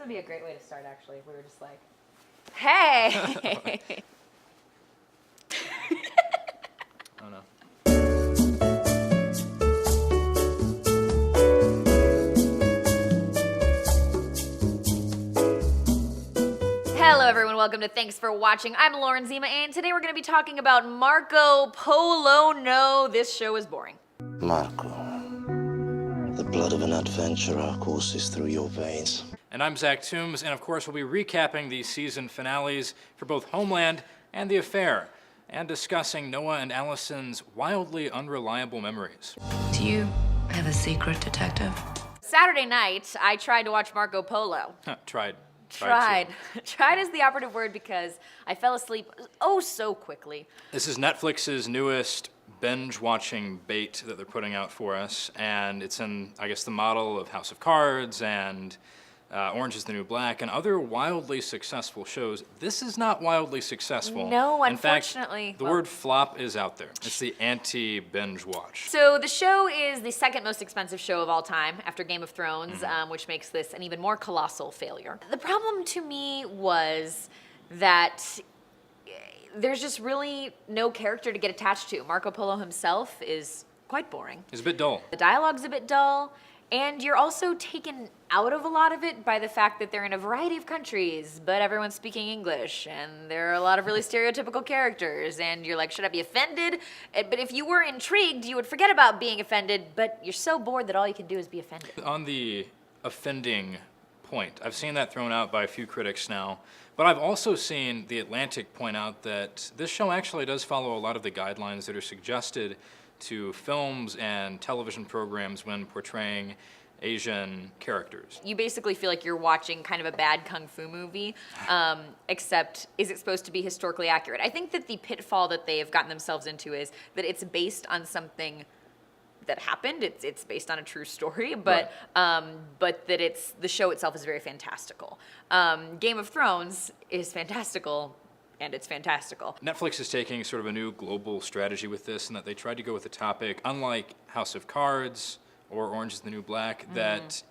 would be a great way to start, actually, if we were just like, hey! Oh no. Hello everyone, welcome to Thanks for Watching. I'm Lauren Zima, and today we're going to be talking about Marco Polo. No, this show is boring. Marco, the blood of an adventurer courses through your veins. And I'm Zach Toombs, and of course we'll be recapping the season finales for both Homeland and The Affair, and discussing Noah and Allison's wildly unreliable memories. Do you have a secret, detective? Saturday night, I tried to watch Marco Polo. Tried is the operative word because I fell asleep oh so quickly. This is Netflix's newest binge-watching bait that they're putting out for us, and it's in, I guess, the model of House of Cards and Orange is the New Black and other wildly successful shows. This is not wildly successful. No, in unfortunately. fact, the word flop is out there. It's the anti-binge watch. So the show is the second most expensive show of all time after Game of Thrones, which makes this an even more colossal failure. The problem to me was that there's just really no character to get attached to. Marco Polo himself is quite boring. It's a bit dull. The dialogue's a bit dull, and you're also taken out of a lot of it by the fact that they're in a variety of countries, but everyone's speaking English, and there are a lot of really stereotypical characters, and you're like, should I be offended? But if you were intrigued, you would forget about being offended, but you're so bored that all you can do is be offended. On the offending point, I've seen that thrown out by a few critics now, but I've also seen The Atlantic point out that this show actually does follow a lot of the guidelines that are suggested to films and television programs when portraying Asian characters. You basically feel like you're watching kind of a bad kung fu movie, except is it supposed to be historically accurate? I think that the pitfall that they have gotten themselves into is that it's based on something that happened. It's based on a true story, but but that the show itself is very fantastical. Game of Thrones is fantastical, and it's fantastical. Netflix is taking sort of a new global strategy with this, in that they tried to go with a topic, unlike House of Cards or Orange is the New Black, that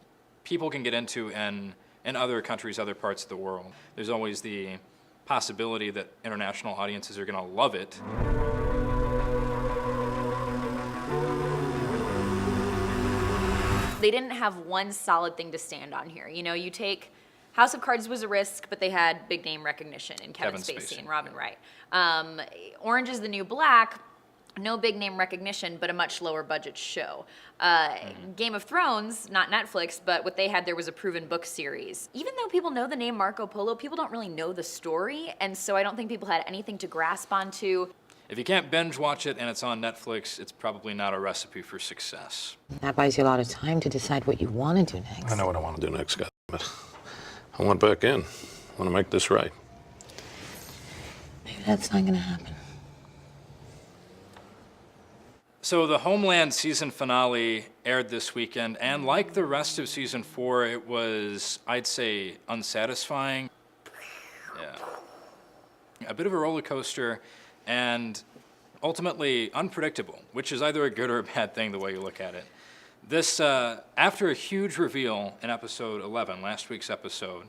people can get into in other countries, other parts of the world. There's always the possibility that international audiences are going to love it. They didn't have one solid thing to stand on here. You know, you take House of Cards was a risk, but they had big name recognition in Kevin Spacey and Robin Wright. Orange is the New Black, no big name recognition, but a much lower budget show. Game of Thrones, not Netflix, but what they had there was a proven book series. Even though people know the name Marco Polo, people don't really know the story, and so I don't think people had anything to grasp onto. If you can't binge watch it and it's on Netflix, it's probably not a recipe for success. That buys you a lot of time to decide what you want to do next. I know what I want to do next, goddammit. I want back in. I want to make this right. Maybe that's not going to happen. So the Homeland season finale aired this weekend, and like the rest of season 4, it was, I'd say, unsatisfying. Yeah. A bit of a roller coaster, and ultimately unpredictable, which is either a good or a bad thing the way you look at it. This, after a huge reveal in episode 11, last week's episode,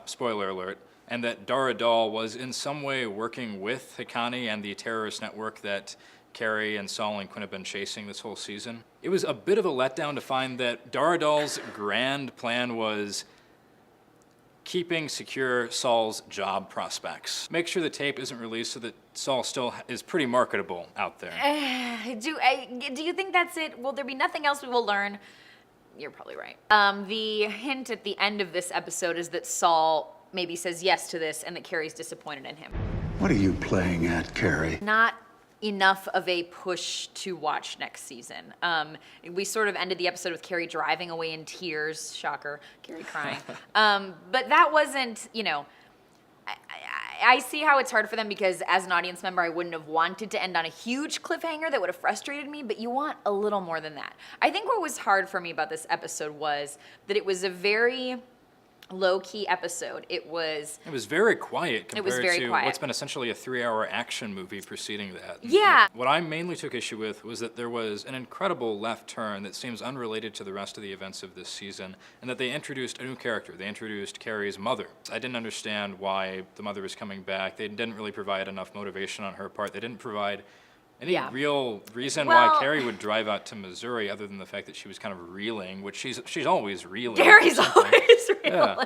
spoiler alert, and that Dara Dal was in some way working with Haqqani and the terrorist network that Carrie and Saul and Quinn have been chasing this whole season. It was a bit of a letdown to find that Dara Dal's grand plan was keeping secure Saul's job prospects. Make sure the tape isn't released so that Saul still is pretty marketable out there. Do you think that's it? Will there be nothing else we will learn? You're probably right. The hint at the end of this episode is that Saul maybe says yes to this and that Carrie's disappointed in him. What are you playing at, Carrie? Not enough of a push to watch next season. We sort of ended the episode with Carrie driving away in tears. Shocker, Carrie crying. But that wasn't, you know, I see how it's hard for them because as an audience member, I wouldn't have wanted to end on a huge cliffhanger that would have frustrated me, but you want a little more than that. I think what was hard for me about this episode was that it was a very low-key episode. It was very quiet It was compared very to quiet. what's been essentially a 3-hour action movie preceding that. Yeah. What I mainly took issue with was that there was an incredible left turn that seems unrelated to the rest of the events of this season, and that they introduced a new character. They introduced Carrie's mother. I didn't understand why the mother was coming back. They didn't really provide enough motivation on her part. They didn't provide any Yeah. real reason Well- why Carrie would drive out to Missouri, other than the fact that she was kind of reeling, which she's always reeling. Gary's always reeling. Yeah.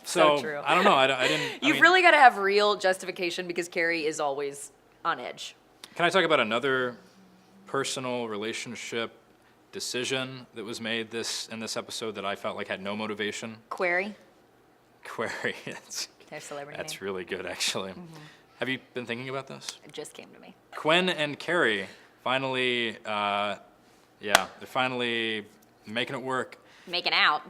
So true. I don't know. I didn't. You've really got to have real justification because Carrie is always on edge. Can I talk about another personal relationship decision that was made in this episode that I felt like had no motivation? Query, Query. That's their celebrity that's name. really good, actually. Have you been thinking about this? It just came to me. Quinn and Carrie finally, they're finally making it work. Making out.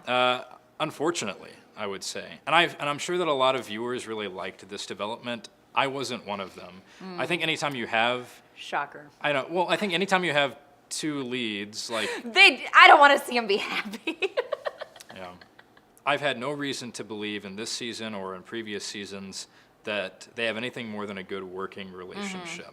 Unfortunately, I would say, and I'm sure that a lot of viewers really liked this development. I wasn't one of them. I think anytime you have, Shocker. I know. Well, I think anytime you have two leads, like, I don't want to see them be happy. yeah, I've had no reason to believe in this season or in previous seasons that they have anything more than a good working relationship.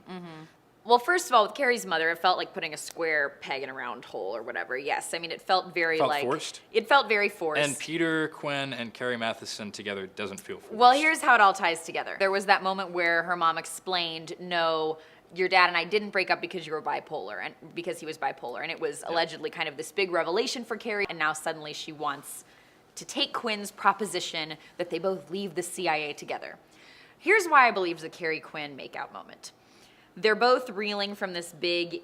Well, first of all, with Carrie's mother, it felt like putting a square peg in a round hole or whatever. Yes, I mean, it felt very Forced? It felt very forced. And Peter, Quinn, and Carrie Matheson together doesn't feel forced. Well, here's how it all ties together. There was that moment where her mom explained, no, your dad and I didn't break up because you were bipolar, and because he was bipolar. And it was allegedly kind of this big revelation for Carrie, and now suddenly she wants to take Quinn's proposition that they both leave the CIA together. Here's why I believe it's a Carrie-Quinn makeout moment. They're both reeling from this big,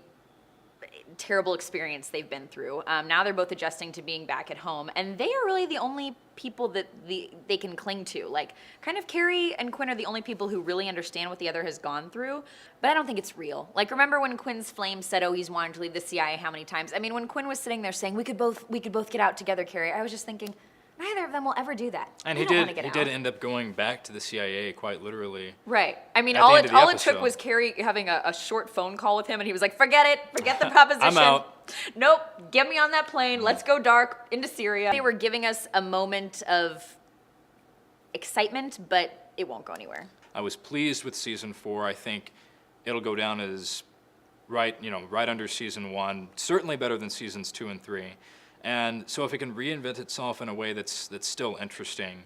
terrible experience they've been through. Now they're both adjusting to being back at home, and they are really the only people that they can cling to. Like, kind of Carrie and Quinn are the only people who really understand what the other has gone through, but I don't think it's real. Like, remember when Quinn's flame said, oh, he's wanted to leave the CIA how many times? I mean, when Quinn was sitting there saying, we could both get out together, Carrie, I was just thinking, neither of them will ever do that. And They he don't wanna did. get He out. did end up going back to the CIA, quite literally. Right. I mean, At the all end it of the all it took episode. was Carrie having a short phone call with him, and he was like, forget it. Forget the proposition. I'm out. Nope. Get me on that plane. Let's go dark into Syria. They were giving us a moment of excitement, but it won't go anywhere. I was pleased with season 4. I think it'll go down as right under season 1. Certainly better than seasons 2 and 3. And so if it can reinvent itself in a way that's still interesting,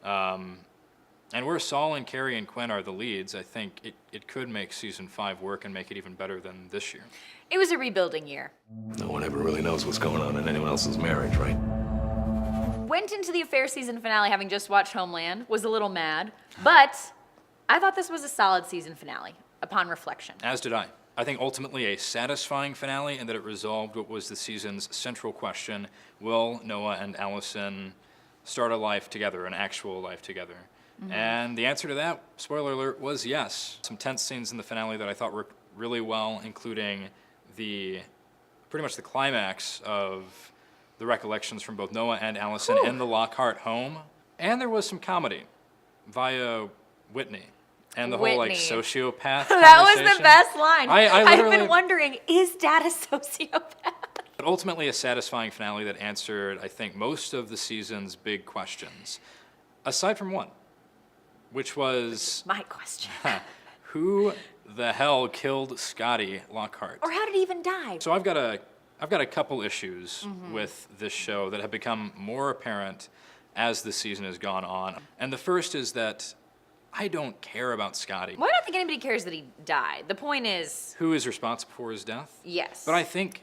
and where Saul and Carrie and Quinn are the leads, I think it could make season 5 work and make it even better than this year. It was a rebuilding year. No one ever really knows what's going on in anyone else's marriage, right? Went into the affair season finale having just watched Homeland, was a little mad, but I thought this was a solid season finale upon reflection. As did I. I think ultimately a satisfying finale in that it resolved what was the season's central question: will Noah and Allison start a life together, an actual life together? And the answer to that, spoiler alert, was yes. Some tense scenes in the finale that I thought worked really well, including pretty much the climax of the recollections from both Noah and Allison in the Lockhart home. And there was some comedy via Whitney and the whole like Whitney. sociopath That was conversation. the best line. I I've literally- been wondering, is Dad a sociopath? But ultimately a satisfying finale that answered, I think, most of the season's big questions. Aside from one, which was My question. who the hell killed Scotty Lockhart? Or how did he even die? So I've got a couple issues with this show that have become more apparent as the season has gone on. And the first is that I don't care about Scotty. Well, I don't think anybody cares that he died. The point is, Who is responsible for his death? yes. But I think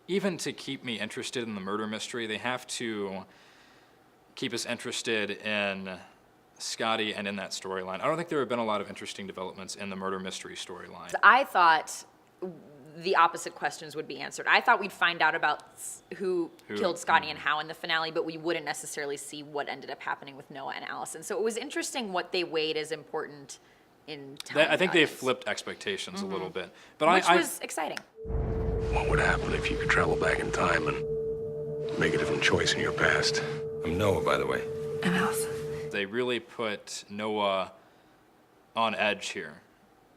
even to keep me interested in the murder mystery, they have to keep us interested in Scotty and in that storyline. I don't think there have been a lot of interesting developments in the murder mystery storyline. I thought the opposite questions would be answered. I thought we'd find out about who killed Scotty and how in the finale, but we wouldn't necessarily see what ended up happening with Noah and Allison. So it was interesting what they weighed as important in telling I think the they audience, flipped expectations a little bit. But which I was exciting. What would happen if you could travel back in time and make a different choice in your past? I'm Noah, by the way. I'm Allison. they really put Noah on edge here.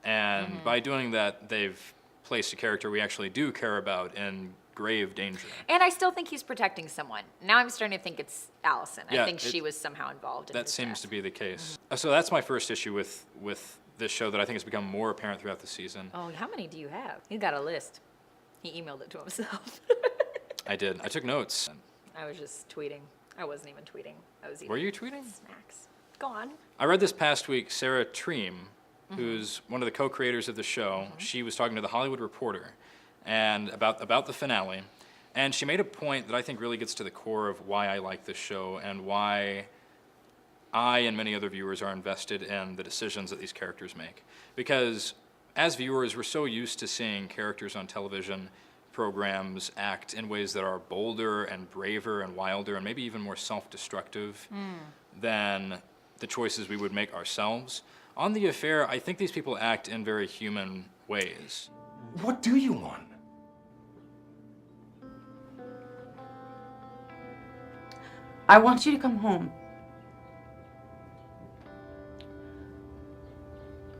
And by doing that, they've placed a character we actually do care about in grave danger. And I still think he's protecting someone. Now I'm starting to think it's Allison. Yeah, I think she was somehow involved in That his seems death. to be the case. So that's my first issue with this show that I think has become more apparent throughout the season. Oh, how many do you have? He's got a list. He emailed it to himself. I did. I took notes. I was just tweeting. I wasn't even tweeting. I was eating Were you tweeting? snacks. Go on. I read this past week Sarah Treem, who's one of the co-creators of the show. She was talking to the Hollywood Reporter and about the finale, and she made a point that I think really gets to the core of why I like this show and why I and many other viewers are invested in the decisions that these characters make. Because as viewers, we're so used to seeing characters on television programs act in ways that are bolder and braver and wilder and maybe even more self-destructive than the choices we would make ourselves. On The Affair, I think these people act in very human ways. What do you want? I want you to come home.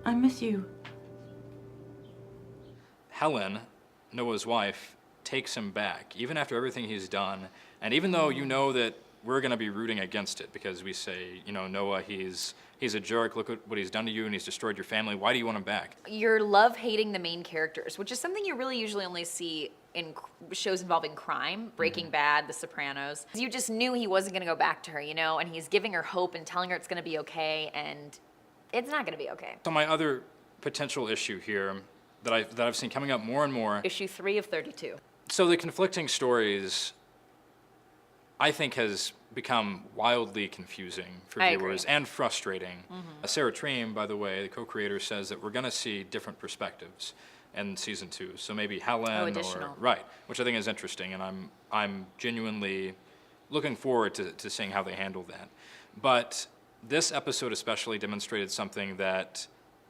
I miss you. Helen, Noah's wife, takes him back, even after everything he's done. And even though you know that we're going to be rooting against it because we say, you know, Noah, he's a jerk, look at what he's done to you and he's destroyed your family, why do you want him back? You're love-hating the main characters, which is something you really usually only see in shows involving crime, Breaking Bad, The Sopranos. You just knew he wasn't going to go back to her, you know, and he's giving her hope and telling her it's going to be okay, and it's not going to be okay. So my other potential issue here that I've seen coming up more and more. Issue 3 of 32. So the conflicting stories, I think, has become wildly confusing for I viewers agree. and frustrating. Sarah Treem, by the way, the co-creator, says that we're going to see different perspectives in season 2. So maybe Helen additional. right, which I think is interesting, and I'm genuinely looking forward to seeing how they handle that. But this episode especially demonstrated something that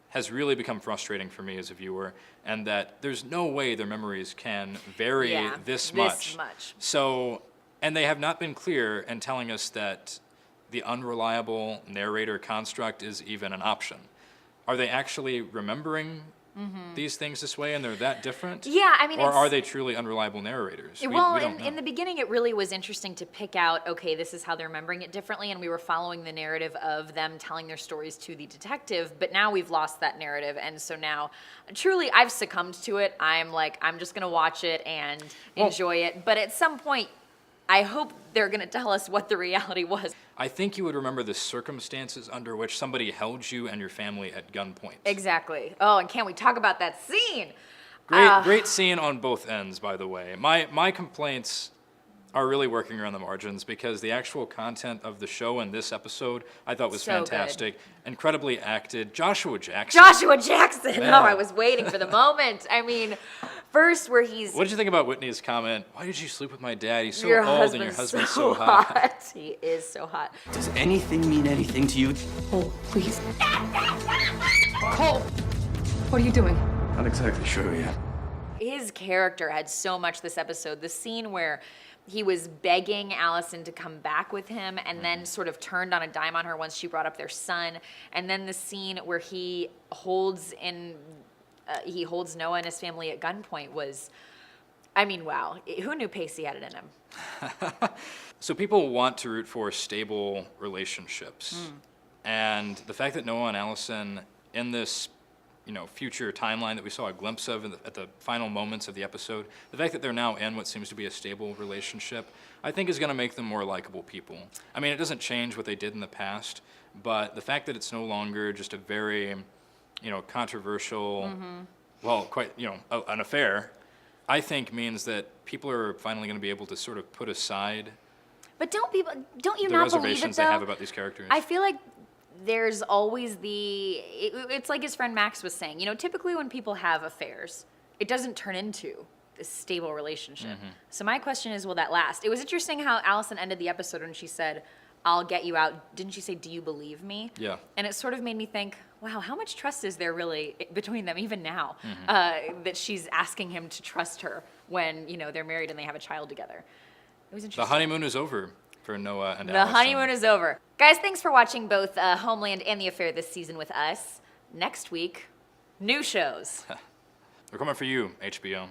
has really become frustrating for me as a viewer, and that there's no way their memories can vary this much. So, and they have not been clear in telling us that the unreliable narrator construct is even an option. Are they actually remembering these things this way and they're that different? Yeah, I mean, or it's, are they truly unreliable narrators? We well, don't know. in the beginning, it really was interesting to pick out, okay, this is how they're remembering it differently, and we were following the narrative of them telling their stories to the detective, but now we've lost that narrative, and so now, truly, I've succumbed to it. I'm like, I'm just going to watch it and enjoy it, but at some point, I hope they're going to tell us what the reality was. I think you would remember the circumstances under which somebody held you and your family at gunpoint. Exactly. Oh, and can't we talk about that scene? Great scene on both ends, by the way. My complaints are really working around the margins because the actual content of the show in this episode I thought was So fantastic. good. Incredibly acted. Joshua Jackson. Joshua Jackson! Man. Oh, I was waiting for the moment. I mean, first where he's... What did you think about Whitney's comment? Why did you sleep with my dad? He's so Your old and your husband's so hot. He is so hot. Does anything mean anything to you? Cole, please. Cole! What are you doing? Not exactly sure yet. His character had so much this episode. The scene where he was begging Allison to come back with him and then sort of turned on a dime on her once she brought up their son. And then the scene where he holds Noah and his family at gunpoint was, I mean, wow. Who knew Pacey had it in him? So people want to root for stable relationships. And the fact that Noah and Allison in this future timeline that we saw a glimpse of at the final moments of the episode, the fact that they're now in what seems to be a stable relationship, I think is going to make them more likable people. I mean, it doesn't change what they did in the past, but the fact that it's no longer just a very, controversial, well, quite, an affair, I think means that people are finally going to be able to sort of put aside But don't you the not believe it, reservations they though? have about these characters. I feel like there's always it's like his friend Max was saying, typically when people have affairs, it doesn't turn into this stable relationship. So my question is, will that last? It was interesting how Allison ended the episode when she said, I'll get you out. Didn't she say, do you believe me? Yeah. And it sort of made me think, wow, how much trust is there really between them even now that she's asking him to trust her when, they're married and they have a child together. It was interesting. The honeymoon is over for Noah and The Allison. honeymoon is over. Guys, thanks for watching both Homeland and The Affair this season with us. Next week, new shows. They're coming for you, HBO.